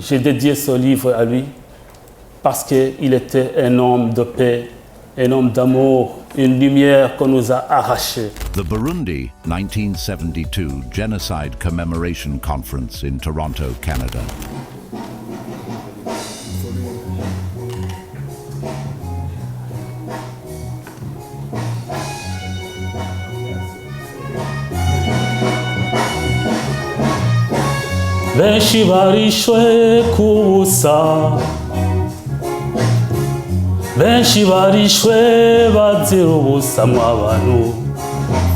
j'ai dédié ce livre à lui parce qu'il était un homme de paix, un homme d'amour, une lumière qu'on nous a arrachée. The Burundi 1972 Genocide Commemoration Conference in Toronto, Canada. Benshi barishwe kubusa, benshi barishwe bazira ubusa mw'abantu,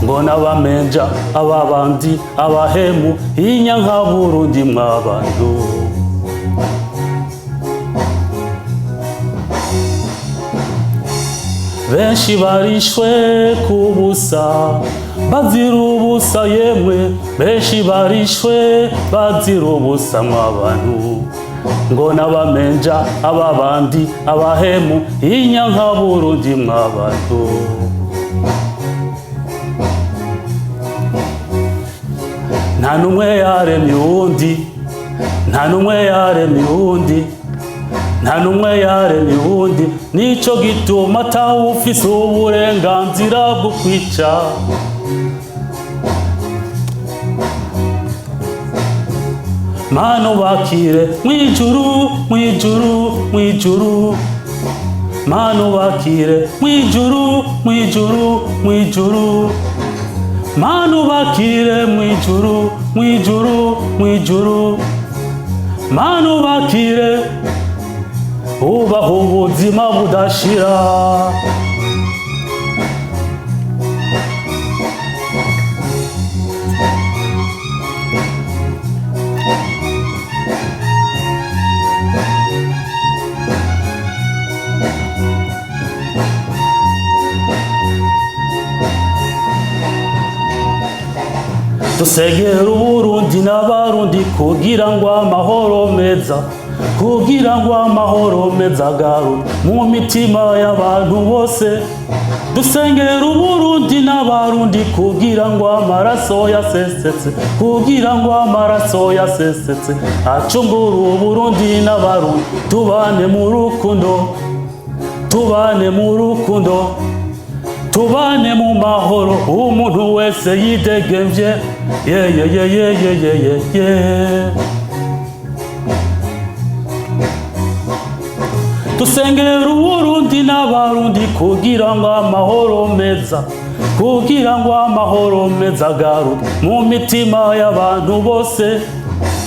ngo n'abamenja ababandi abahemu inyanka Burundi mw'abantu. Benshi barishwe kubusa bazira ubusa yemwe, benshi barishwe bazira ubusa mw'abantu, ngo n'abamenja ababandi abahemu inyanka Burundi mw'abantu. Nta n'umwe yaremye uwundi, nta n'umwe yaremye uwundi, nta n'umwe yaremye uwundi, nico gituma atawufise uburenganzira bwo kwica. Manu bakire mwijuru, mwijuru, mwijuru, manu bakire mwijuru, mwijuru, mwijuru, manu bakire mwijuru, mwijuru, mwijuru, manu bakire ubaho ubuzima budashira. Dusengera Uburundi n'abarundi kugira ngo amahoro meza, kugira ngo amahoro meza agaruke mu mitima y'abantu bose. Dusengera Uburundi n'abarundi kugira ngo amaraso yasesetse, kugira ngo amaraso yasesetse acungure Uburundi n'abarundi. Tubane mu rukundo, tubane mu rukundo, tubane mu mahoro, umuntu wese yidegemvye. Dusengera Uburundi n'abarundi kugira ngo amahoro meza, kugira ngo amahoro meza agaruke mu mitima y'abantu bose.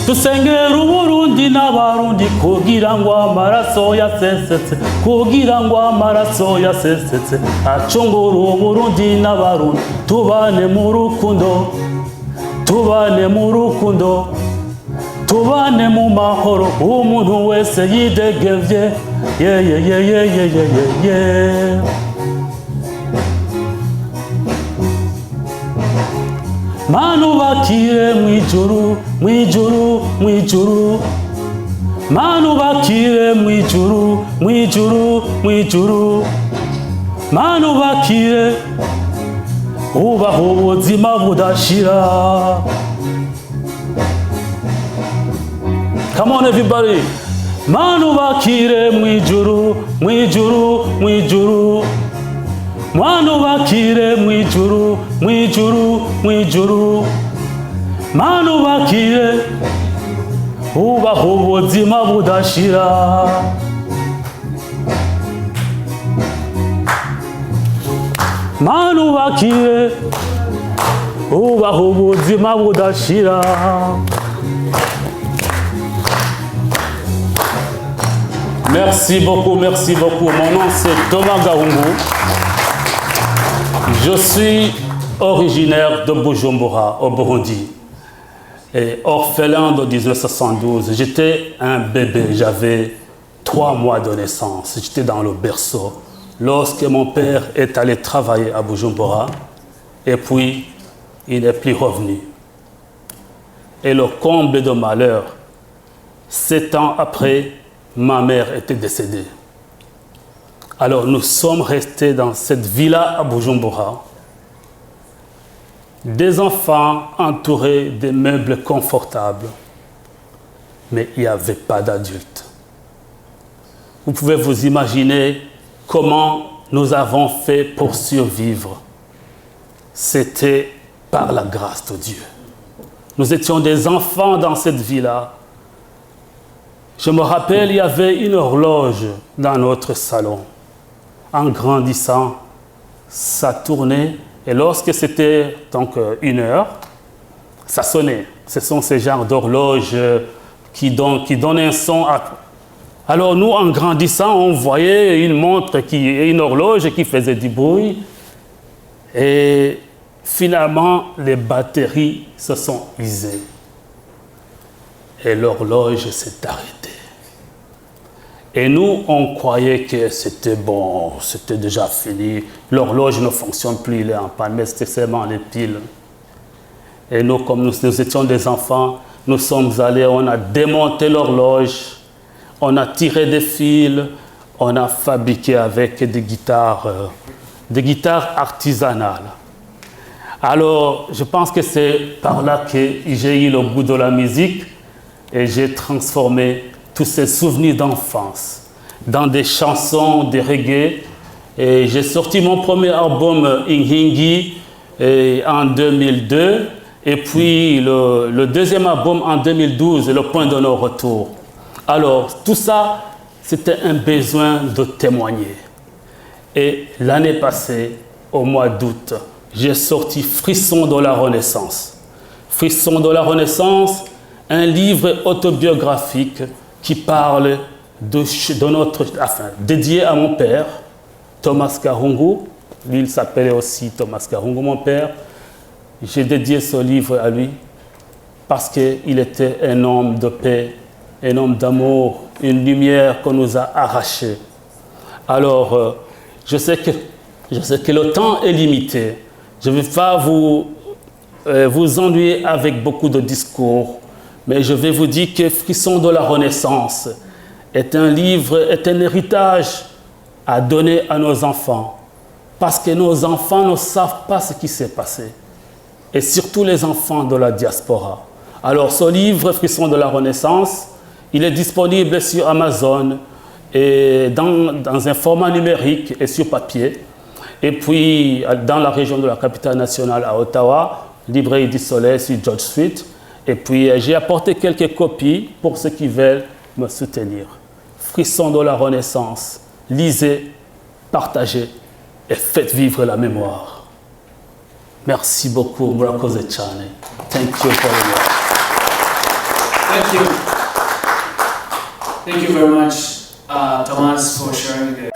Dusengera Uburundi n'abarundi kugira ngo amaraso yasesetse, kugira ngo amaraso yasesetse acungure Uburundi n'abarundi. Tubane mu rukundo, tubane mu rukundo, tubane mu mahoro, umuntu wese yidegemvye. Manu bakire mwijuru, mwijuru, mwijuru, manu bakire mwijuru, mwijuru, mwijuru, manu bakire ubaho ubuzima budashira. Come on everybody. Manu bakire mwijuru, mwijuru, mwijuru, manu bakire mwijuru, mwijuru, mwijuru, manu bakire ubaho ubuzima budashira. Manu bakire ubaho ubuzima budashira. Merci beaucoup, merci beaucoup. Mon nom c'est Thomas Gahungu. Je suis originaire de Bujumbura, au Burundi. Et orphelin de 1972. J'étais un bébé, j'avais 3 mois de naissance. J'étais dans le berceau lorsque mon père est allé travailler à Bujumbura. Et puis, il n'est plus revenu. Et le comble de malheur, 7 ans après, ma mère était décédée. Alors nous sommes restés dans cette villa à Bujumbura. Des enfants entourés de meubles confortables. mais il n'y avait pas d'adultes. Vous pouvez vous imaginer comment nous avons fait pour survivre. C'était par la grâce de Dieu. Nous étions des enfants dans cette vie-là. Je me rappelle, il y avait une horloge dans notre salon. En grandissant, ça tournait. Et lorsque c'était donc 1 heure, ça sonnait. Ce sont ces genres d'horloges qui donnent un son. Alors nous, en grandissant, on voyait une horloge qui faisait du bruit. Et finalement, les batteries se sont usées. Et l'horloge s'est arrêtée. Et nous, on croyait que c'était bon, c'était déjà fini. L'horloge ne fonctionne plus, il est en panne, mais c'était seulement les piles. Et nous, comme nous étions des enfants, nous sommes allés, on a démonté l'horloge, on a tiré des fils, on a fabriqué avec des guitares artisanales. Alors, je pense que c'est par là que j'ai eu le goût de la musique et j'ai transformé tous ces souvenirs d'enfance dans des chansons de reggae. Et j'ai sorti mon premier album Inhingi en 2002 et puis le deuxième album en 2012, Le Point de nos retours. Alors, tout ça, c'était un besoin de témoigner. Et l'année passée, au mois d'août, j'ai sorti Frisson de la Renaissance. Frisson de la Renaissance, un livre autobiographique qui parle dédié à mon père, Thomas Kahungu. Lui, il s'appelait aussi Thomas Kahungu, mon père. J'ai dédié ce livre à lui parce qu'il était un homme de paix, un homme d'amour, une lumière qu'on nous a arrachée. Alors, je sais que le temps est limité. Je ne vais pas vous ennuyer avec beaucoup de discours, mais je vais vous dire que Frisson de la Renaissance est un livre, est un héritage à donner à nos enfants, parce que nos enfants ne savent pas ce qui s'est passé, et surtout les enfants de la diaspora. Alors ce livre, Frisson de la Renaissance, il est disponible sur Amazon, et dans un format numérique et sur papier, et puis dans la région de la capitale nationale à Ottawa, Librairie du Soleil sur George Street. Et puis j'ai apporté quelques copies pour ceux qui veulent me soutenir. Frisson de la Renaissance, lisez, partagez et faites vivre la mémoire. Merci beaucoup, Murakoze Chane. Thank you very much. Thank you. Thank you very much, Thomas, for sharing the